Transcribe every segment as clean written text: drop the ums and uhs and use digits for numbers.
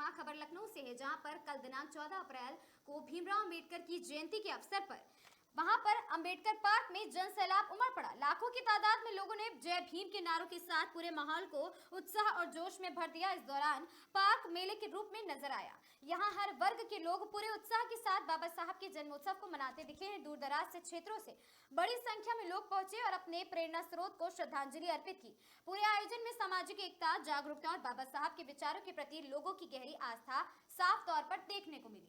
हाँ, खबर लखनऊ से है, जहां पर कल दिनांक 14 अप्रैल को भीमराव अंबेडकर की जयंती के अवसर पर वहां पर अंबेडकर पार्क में जन सैलाब उमड़ पड़ा। लाखों की तादाद में लोगों ने जय भीम के नारों के साथ पूरे माहौल को उत्साह और जोश में भर दिया। इस दौरान पार्क मेले के रूप में नजर आया। यहां हर वर्ग के लोग पूरे उत्साह के साथ बाबा साहब के जन्मोत्सव को मनाते दिखे हैं। दूर दराज से क्षेत्रों से बड़ी संख्या में लोग पहुंचे और अपने प्रेरणा स्रोत को श्रद्धांजलि अर्पित की। पूरे आयोजन में सामाजिक एकता, जागरूकता और बाबा साहब के विचारों के प्रति लोगों की गहरी आस्था साफ तौर पर देखने को मिली।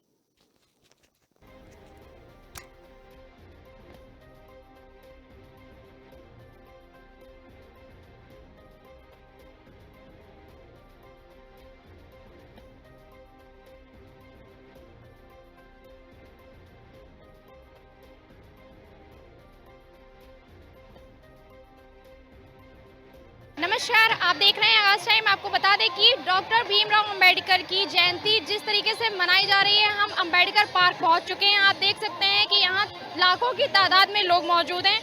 नमस्कार, आप देख रहे हैं आगाज टाइम। आपको बता दें कि डॉक्टर भीमराव अंबेडकर की जयंती जिस तरीके से मनाई जा रही है, हम अंबेडकर पार्क पहुंच चुके हैं। आप देख सकते हैं कि यहाँ लाखों की तादाद में लोग मौजूद हैं।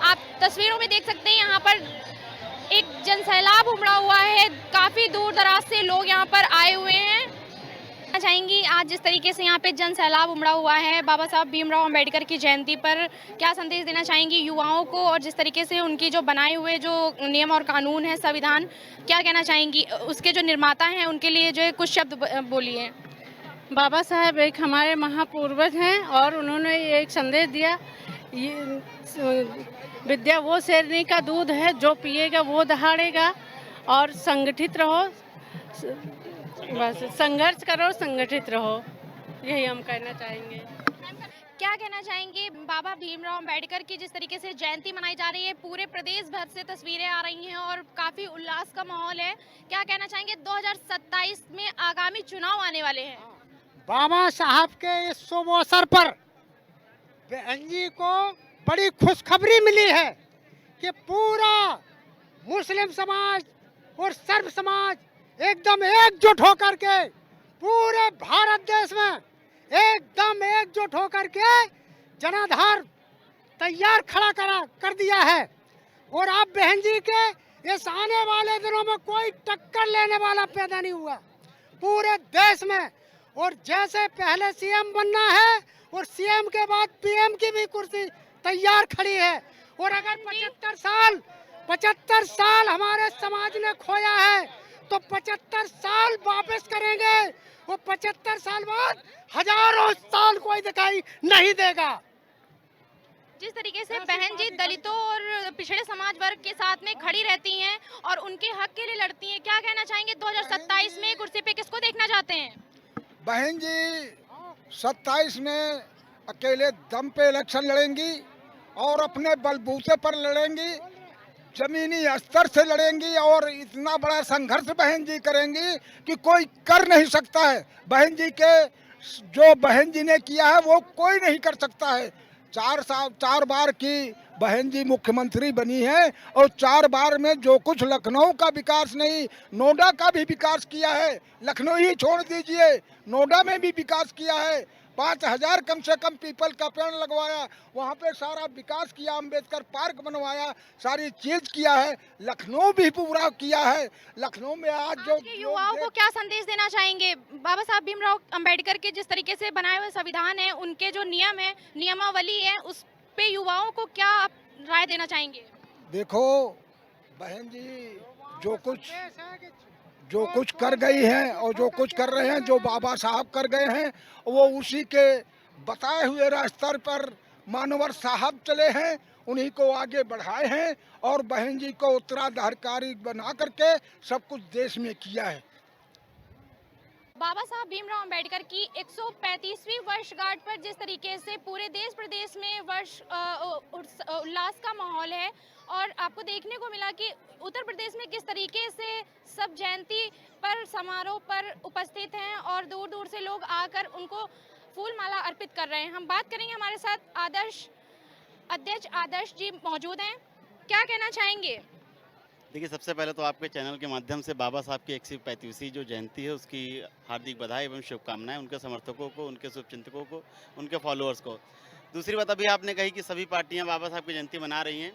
आप तस्वीरों में देख सकते हैं यहाँ पर एक जनसैलाब उमड़ा हुआ है। काफ़ी दूर दराज से लोग यहाँ पर आए हुए हैं। चाहेंगी आज जिस तरीके से यहाँ पे जन सैलाब उमड़ा हुआ है, बाबा साहब भीमराव अंबेडकर की जयंती पर क्या संदेश देना चाहेंगी युवाओं को, और जिस तरीके से उनकी जो बनाए हुए जो नियम और कानून है, संविधान, क्या कहना चाहेंगी उसके जो निर्माता हैं उनके लिए जो कुछ शब्द बोलिए। बाबा साहब एक हमारे महापूर्वज हैं और उन्होंने एक संदेश दिया, ये विद्या वो शेरनी का दूध है, जो पिएगा वो दहाड़ेगा, और संगठित रहो, बस संघर्ष करो, संगठित रहो, यही हम कहना चाहेंगे। क्या कहना चाहेंगे बाबा भीमराव अंबेडकर की जिस तरीके से जयंती मनाई जा रही है, पूरे प्रदेश भर से तस्वीरें आ रही हैं और काफ़ी उल्लास का माहौल है, क्या कहना चाहेंगे 2027 में आगामी चुनाव आने वाले हैं? बाबा साहब के इस शुभ अवसर पर बहन जी को बड़ी खुशखबरी मिली है कि पूरा मुस्लिम समाज और सर्व समाज एकदम एकजुट होकर के पूरे भारत देश में एकदम एकजुट होकर के जनाधार तैयार खड़ा कर दिया है। और अब बहन जी के इस आने वाले दिनों में कोई टक्कर लेने वाला पैदा नहीं हुआ पूरे देश में। और जैसे पहले सीएम बनना है और सीएम के बाद पीएम की भी कुर्सी तैयार खड़ी है। और अगर 75 साल हमारे समाज ने खोया है तो 75 साल वापस करेंगे। वो 75 साल बाद हजारों साल कोई दिखाई नहीं देगा। जिस तरीके से बहन जी दलितों और पिछड़े समाज वर्ग के साथ में खड़ी रहती हैं और उनके हक के लिए लड़ती हैं, क्या कहना चाहेंगे 2027 में कुर्सी पे किसको देखना चाहते हैं? बहन जी 27 में अकेले दम पे इलेक्शन लड़ेंगी और अपने बलबूते पर लड़ेंगी, जमीनी स्तर से लड़ेंगी और इतना बड़ा संघर्ष बहन जी करेंगी कि कोई कर नहीं सकता है। बहन जी के जो बहन जी ने किया है वो कोई नहीं कर सकता है। 4 बार की बहन जी मुख्यमंत्री बनी है और 4 बार में जो कुछ लखनऊ का विकास नहीं, नोएडा का भी विकास किया है। लखनऊ ही छोड़ दीजिए, नोएडा में भी विकास किया है। 5000 कम से कम पीपल का पेड़ लगवाया, वहाँ पे सारा विकास किया, अंबेडकर पार्क बनवाया, सारी चीज किया है। लखनऊ भी पूरा किया है। लखनऊ में आज जो युवाओं को क्या संदेश देना चाहेंगे बाबा साहब भीमराव अंबेडकर के जिस तरीके से बनाए हुए संविधान है, उनके जो नियम है, नियमावली है, उस पे युवाओं को क्या आप राय देना चाहेंगे? देखो बहन जी जो कुछ कर गई हैं और जो कुछ कर रहे हैं, जो बाबा साहब कर गए हैं, वो उसी के बताए हुए रास्ते पर मानवर साहब चले हैं, उन्हीं को आगे बढ़ाए हैं और बहन जी को उत्तराधिकारी बना करके सब कुछ देश में किया है। बाबा साहब भीमराव अंबेडकर की 135वीं वर्षगांठ पर जिस तरीके से पूरे देश प्रदेश में उल्लास का माहौल है और आपको देखने को मिला कि उत्तर प्रदेश में किस तरीके से सब जयंती पर समारोह पर उपस्थित हैं और दूर दूर से लोग आकर उनको फूल माला अर्पित कर रहे हैं। हम बात करेंगे, हमारे साथ अध्यक्ष आदर्श जी मौजूद हैं। क्या कहना चाहेंगे? देखिए, सबसे पहले तो आपके चैनल के माध्यम से बाबा साहब की 135वीं जो जयंती है उसकी हार्दिक बधाई एवं शुभकामनाएं उनके समर्थकों को, उनके शुभचिंतकों को, उनके फॉलोअर्स को। दूसरी बात अभी आपने कही कि सभी पार्टियां बाबा साहब की जयंती मना रही हैं,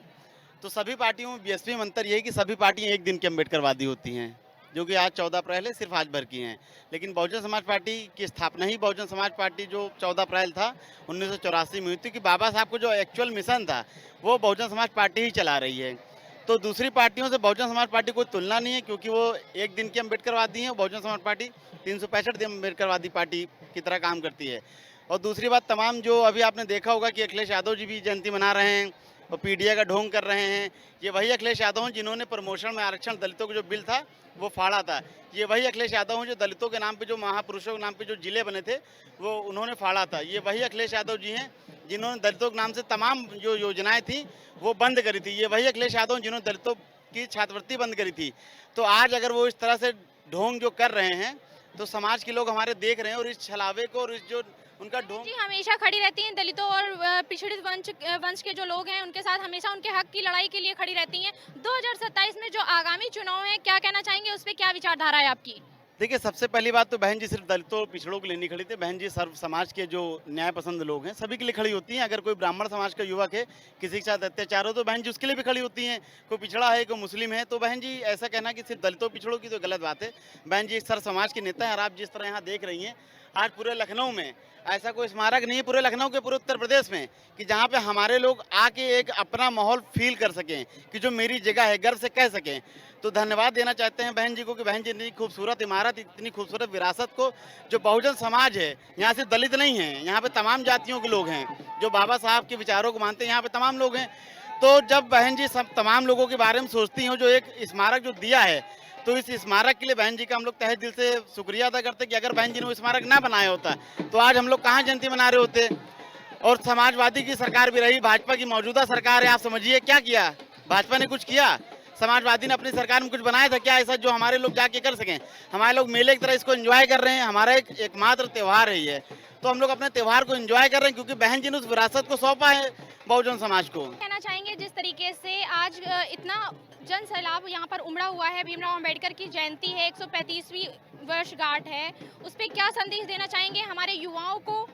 तो सभी पार्टियों में बीएसपी में अंतर ये है कि सभी पार्टियां एक दिन की अम्बेडकरवादी होती हैं। जो कि आज 14 अप्रैल है, सिर्फ आज भर की हैं। लेकिन बहुजन समाज पार्टी की स्थापना ही बहुजन समाज पार्टी जो 14 अप्रैल था 1984 में हुई थी, कि बाबा साहब को जो एक्चुअल मिशन था वो बहुजन समाज पार्टी ही चला रही है। तो दूसरी पार्टियों से बहुजन समाज पार्टी कोई तुलना नहीं है, क्योंकि वो एक दिन की अम्बेडकरवादी है। बहुजन समाज पार्टी 365 दिन अम्बेडकरवादी पार्टी की तरह काम करती है। और दूसरी बात, तमाम जो अभी आपने देखा होगा कि अखिलेश यादव जी भी जयंती मना रहे हैं और पीडीए का ढोंग कर रहे हैं, ये वही अखिलेश यादव हैं जिन्होंने प्रमोशन में आरक्षण दलितों का जो बिल था वो फाड़ा था। ये वही अखिलेश यादव हैं जो दलितों के नाम पे, जो महापुरुषों के नाम पे जो जिले बने थे वो उन्होंने फाड़ा था। ये वही अखिलेश यादव जी हैं जिन्होंने दलितों के नाम से तमाम जो योजनाएं थी वो बंद करी थी। ये वही अखिलेश यादव जिन्होंने दलितों की छात्रवृत्ति बंद करी थी। तो आज अगर वो इस तरह से ढोंग जो कर रहे हैं तो समाज के लोग हमारे देख रहे हैं, और इस छलावे को और इस जो उनका ढोंग जी हमेशा खड़ी रहती हैं दलितों और पिछड़ित वंश के जो लोग हैं उनके साथ, हमेशा उनके हक की लड़ाई के लिए खड़ी रहती हैं। 2027 में जो आगामी चुनाव है, क्या कहना चाहेंगे, उस पर क्या विचारधारा है आपकी? देखिए, सबसे पहली बात तो बहन जी सिर्फ दलितों और पिछड़ों के लिए नहीं खड़ी थी। बहन जी सर्व समाज के जो न्याय पसंद लोग हैं सभी के लिए खड़ी होती हैं। अगर कोई ब्राह्मण समाज का युवक है, किसी के साथ अत्याचार हो, तो बहन जी उसके लिए भी खड़ी होती हैं। कोई पिछड़ा है, कोई मुस्लिम है, तो बहन जी ऐसा कहना कि सिर्फ दलितों पिछड़ों की तो गलत बात है। बहन जी एक सर्व समाज की नेता है, और आप जिस तरह यहाँ देख रही हैं, आज पूरे लखनऊ में ऐसा कोई स्मारक नहीं है, पूरे लखनऊ के पूरे उत्तर प्रदेश में, कि जहाँ पे हमारे लोग आके एक अपना माहौल फील कर सकें कि जो मेरी जगह है, गर्व से कह सकें। तो धन्यवाद देना चाहते हैं बहन जी को कि बहन जी इतनी खूबसूरत इमारत, इतनी खूबसूरत विरासत को, जो बहुजन समाज है, यहाँ से दलित नहीं है, यहाँ पे तमाम जातियों के लोग हैं जो बाबा साहब के विचारों को मानते हैं, यहाँ पे तमाम लोग हैं। तो जब बहन जी सब तमाम लोगों के बारे में सोचती हैं, जो एक स्मारक जो दिया है, तो इस स्मारक के लिए बहन जी का हम लोग तहे दिल से शुक्रिया अदा करते हैं कि अगर बहन जी ने वो स्मारक ना बनाया होता तो आज हम लोग कहाँ जयंती मना रहे होते। और समाजवादी की सरकार भी रही, भाजपा की मौजूदा सरकार है, आप समझिए क्या किया भाजपा ने? कुछ किया? समाजवादी ने अपनी सरकार में कुछ बनाया था क्या ऐसा जो हमारे लोग जाके कर सकें? हमारे लोग मेले की तरह इसको एंजॉय कर रहे हैं। हमारा एकमात्र त्यौहार है ये, तो हम लोग अपने त्यौहार को एंजॉय कर रहे हैं, क्योंकि बहन जी ने उस विरासत को सौंपा है बहुजन समाज को। कहना चाहेंगे जिस तरीके से आज इतना जन सैलाब यहाँ पर उमड़ा हुआ है, भीमराव अंबेडकर की जयंती है, 135वीं वर्षगांठ है, उस पर क्या संदेश देना चाहेंगे हमारे युवाओं को?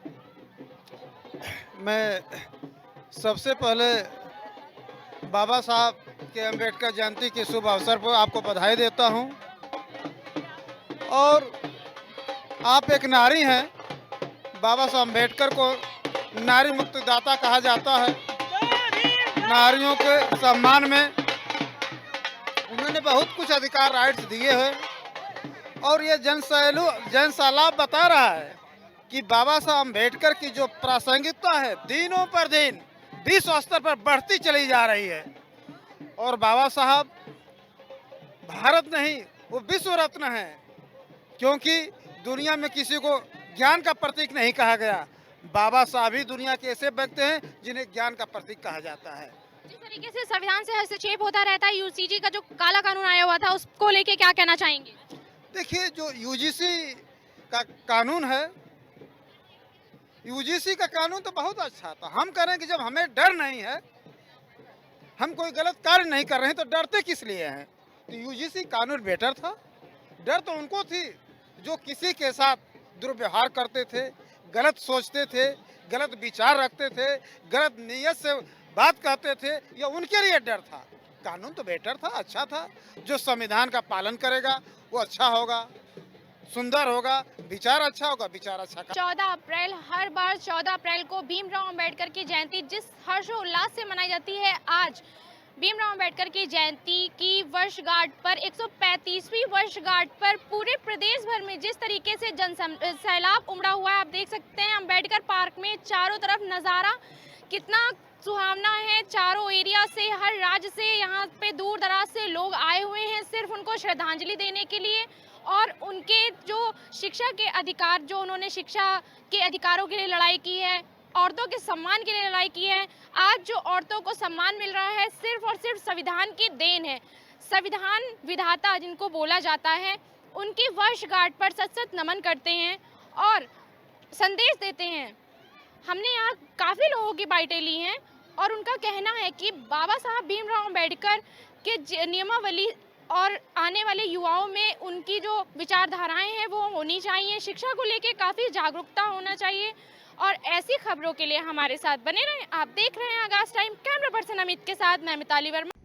मैं सबसे पहले बाबा साहब के अंबेडकर जयंती के शुभ अवसर पर आपको बधाई देता हूं। और आप एक नारी हैं, बाबा साहब अंबेडकर को नारी मुक्तिदाता कहा जाता है। नारियों के सम्मान में उन्होंने बहुत कुछ अधिकार राइट्स दिए हैं। और ये जन सैलाब बता रहा है कि बाबा साहब अंबेडकर की जो प्रासंगिकता है दिनों पर दिन विश्व स्तर पर बढ़ती चली जा रही है। और बाबा साहब भारत नहीं, वो विश्व रत्न है, क्योंकि दुनिया में किसी को ज्ञान का प्रतीक नहीं कहा गया। बाबा साहब ही दुनिया के ऐसे व्यक्ति हैं जिन्हें ज्ञान का प्रतीक कहा जाता है। जिस तरीके से संविधान से हस्तक्षेप होता रहता है, यूजीसी का जो काला कानून आया हुआ था, उसको लेके क्या कहना चाहेंगे? देखिए, जो यूजीसी का कानून है, यूजीसी का कानून तो बहुत अच्छा था। हम कह रहे हैं कि जब हमें डर नहीं है, हम कोई गलत कार्य नहीं कर रहे हैं, तो डरते किस लिए हैं? तो यूजीसी कानून बेटर था। डर तो उनको थी जो किसी के साथ दुर्व्यवहार करते थे, गलत सोचते थे, गलत विचार रखते थे, गलत नीयत से बात कहते थे, ये उनके लिए डर था। कानून तो बेटर था, अच्छा था। जो संविधान का पालन करेगा वो अच्छा होगा, सुंदर होगा, विचार अच्छा होगा, विचार अच्छा। 14 अप्रैल, हर बार 14 अप्रैल को भीमराव अंबेडकर की जयंती जिस हर्षोल्लास से मनाई जाती है, आज भीमराव अंबेडकर की जयंती की वर्षगांठ पर, 135वीं वर्षगांठ पर पूरे प्रदेश भर में जिस तरीके से जन सैलाब उमड़ा हुआ है, आप देख सकते हैं अंबेडकर पार्क में चारों तरफ नज़ारा कितना सुहावना है। चारों एरिया से, हर राज्य से, यहाँ पे दूर दराज से लोग आए हुए हैं सिर्फ उनको श्रद्धांजलि देने के लिए, और उनके जो शिक्षा के अधिकार, जो उन्होंने शिक्षा के अधिकारों के लिए लड़ाई की है, औरतों के सम्मान के लिए लड़ाई की है, आज जो औरतों को सम्मान मिल रहा है सिर्फ और सिर्फ संविधान की देन है। संविधान विधाता जिनको बोला जाता है, उनकी वर्षगांठ पर सत सत नमन करते हैं और संदेश देते हैं। हमने यहाँ काफ़ी लोगों की बाइटें ली हैं और उनका कहना है कि बाबा साहब भीमराव अंबेडकर के नियमावली और आने वाले युवाओं में उनकी जो विचारधाराएं हैं वो होनी चाहिए। शिक्षा को लेके काफ़ी जागरूकता होना चाहिए। और ऐसी खबरों के लिए हमारे साथ बने रहें। आप देख रहे हैं आगाज़ टाइम। कैमरा पर्सन अमित के साथ मैं मिताली वर्मा।